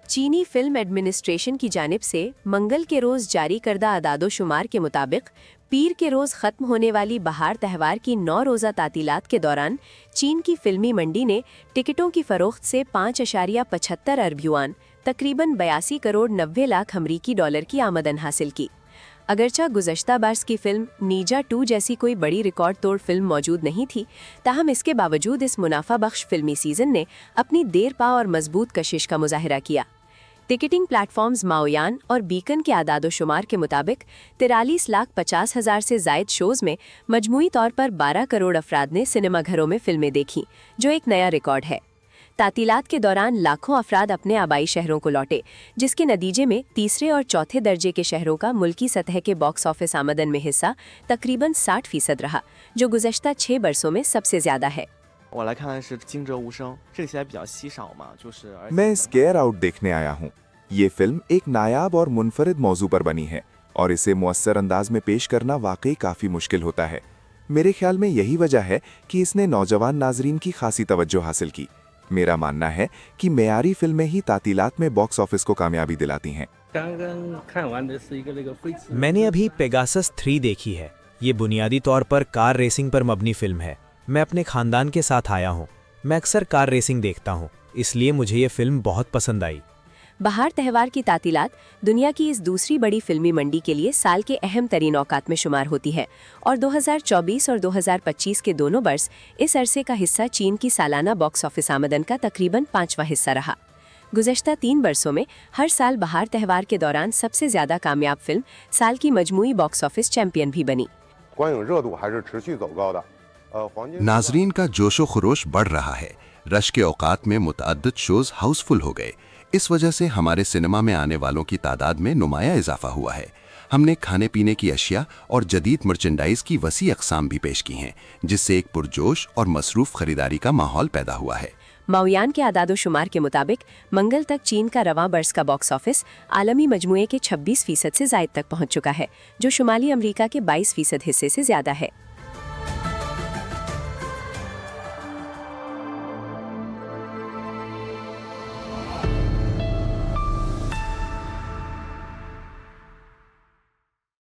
चीनी film administration की जानिब से मंगल के रोज़ जारी करदा अदादोशुमार के मुताबिक पीर के रोज़ ख़त्म होने वाली बहार त्यौहार की 9 रोज़ा तातीलात के दौरान चीन की फिल्मी मंडी ने टिकटों की फ़रोख्त से 5.75 अरब युआन तकरीबन 82 करोड़ 90 लाख अमरीकी डॉलर की आमदन हासिल की। अगरचा गुज़श्ता बरस की फिल्म नीजा 2 जैसी कोई बड़ी रिकॉर्ड तोड़ फिल्म मौजूद नहीं थी, ताहम इसके बावजूद इस मुनाफा बख्श फिल्मी सीज़न ने अपनी देर पा और मजबूत कशिश का मुजाहरा किया। टिकटिंग प्लेटफॉर्म्स माओयान और बीकन के आदादोशुमार के मुताबिक 43,50,000 से जायद शोज़ में मजमूई तौर पर 12 करोड़ अफराद ने सिनेमाघरों में फिल्में देखीं, जो एक नया रिकॉर्ड है। तातीलात के दौरान लाखों अफराद अपने आबाई शहरों को लौटे, जिसके नतीजे में तीसरे और चौथे दर्जे के शहरों का मुल्की सतह के बॉक्स ऑफिस आमदन में हिस्सा तकरीबन 60% रहा, जो गुज़श्ता 6 बरसों में सबसे ज़्यादा है। मैं स्केयर आउट देखने आया हूँ। ये फिल्म एक नायाब और मुनफरिद मौजू पर बनी है और इसे मुअस्सर अंदाज में पेश करना वाकई काफ़ी मुश्किल होता है। मेरे ख्याल में यही वजह है कि इसने नौजवान नाजरीन की खासी तवज्जो हासिल की। मेरा मानना है कि मेयारी फिल्में ही तातीलात में बॉक्स ऑफिस को कामयाबी दिलाती हैं। मैंने अभी पेगासस 3 देखी है। ये बुनियादी तौर पर कार रेसिंग पर मबनी फिल्म है। मैं अपने खानदान के साथ आया हूँ। मैं अक्सर कार रेसिंग देखता हूँ, इसलिए मुझे ये फिल्म बहुत पसंद आई। बहार त्यौहार की तातीलात दुनिया की इस दूसरी बड़ी फिल्मी मंडी के लिए साल के अहम तरीन औकात में शुमार होती है और 2024 और 2025 के दोनों बरस इस अरसे का हिस्सा चीन की सालाना बॉक्स ऑफिस आमदन का तकरीबन 5वां हिस्सा रहा। गुज़श्ता 3 बरसों में हर साल बहार त्यौहार के दौरान सबसे ज़्यादा कामयाब फिल्म साल की मजमूई बॉक्स ऑफिस चैंपियन भी बनी। नाजरीन का जोशो खरोश बढ़ रहा है। रश के औकात में मुतअद्दिद शोज हाउसफुल हो गए। इस वजह से हमारे सिनेमा में आने वालों की तादाद में नुमाया इजाफा हुआ है। हमने खाने पीने की अशिया और जदीद मर्चेंडाइज की वसी अक़साम भी पेश की हैं, जिससे एक पुरजोश और मसरूफ़ खरीदारी का माहौल पैदा हुआ है। माओयान के आदादोशुमार के मुताबिक मंगल तक चीन का रवां बरस का बॉक्स ऑफिस आलमी मजमूए के 26% से ज़ायद तक पहुँच चुका है, जो शुमाली अमरीका के 22% हिस्से से ज़्यादा है।